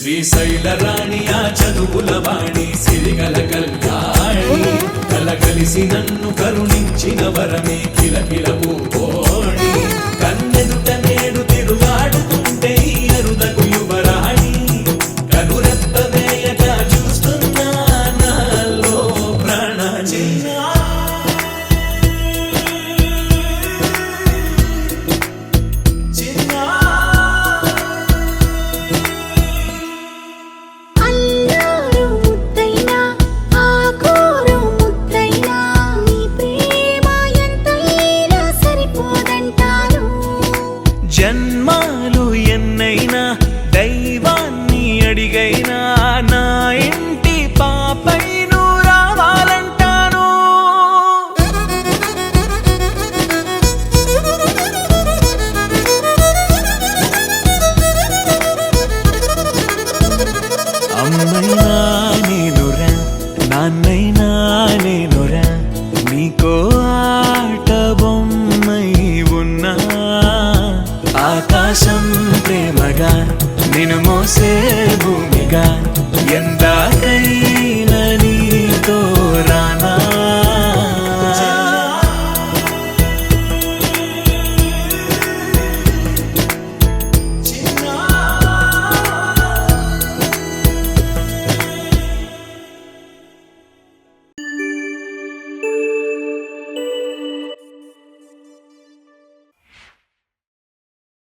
శ్రీశైల రాణి ఆ చదువుల వాణి సిరిగల కళ్యాణి కలగలిసి నన్ను కరుణించిన వరమే కిలకిల పూకోణి కన్నెదుట నేడు తిరుగాడుతుంటే అరుదకు యువరాణి కనురెప్ప వేయక చూస్తున్నా నాలో ప్రాణ జన్మాలు ఎన్నైనా దైవాన్ని అడిగైనా నా ఇంటి పాపై నువ్వు రావాలంటాను అమ్మైనా నేనురా నాన్నైనా నేనురా నీకో ఆట బొమ్మై ఉన్నా ఆకాశం ప్రేమగా నిన్ను మోసే భూమిగా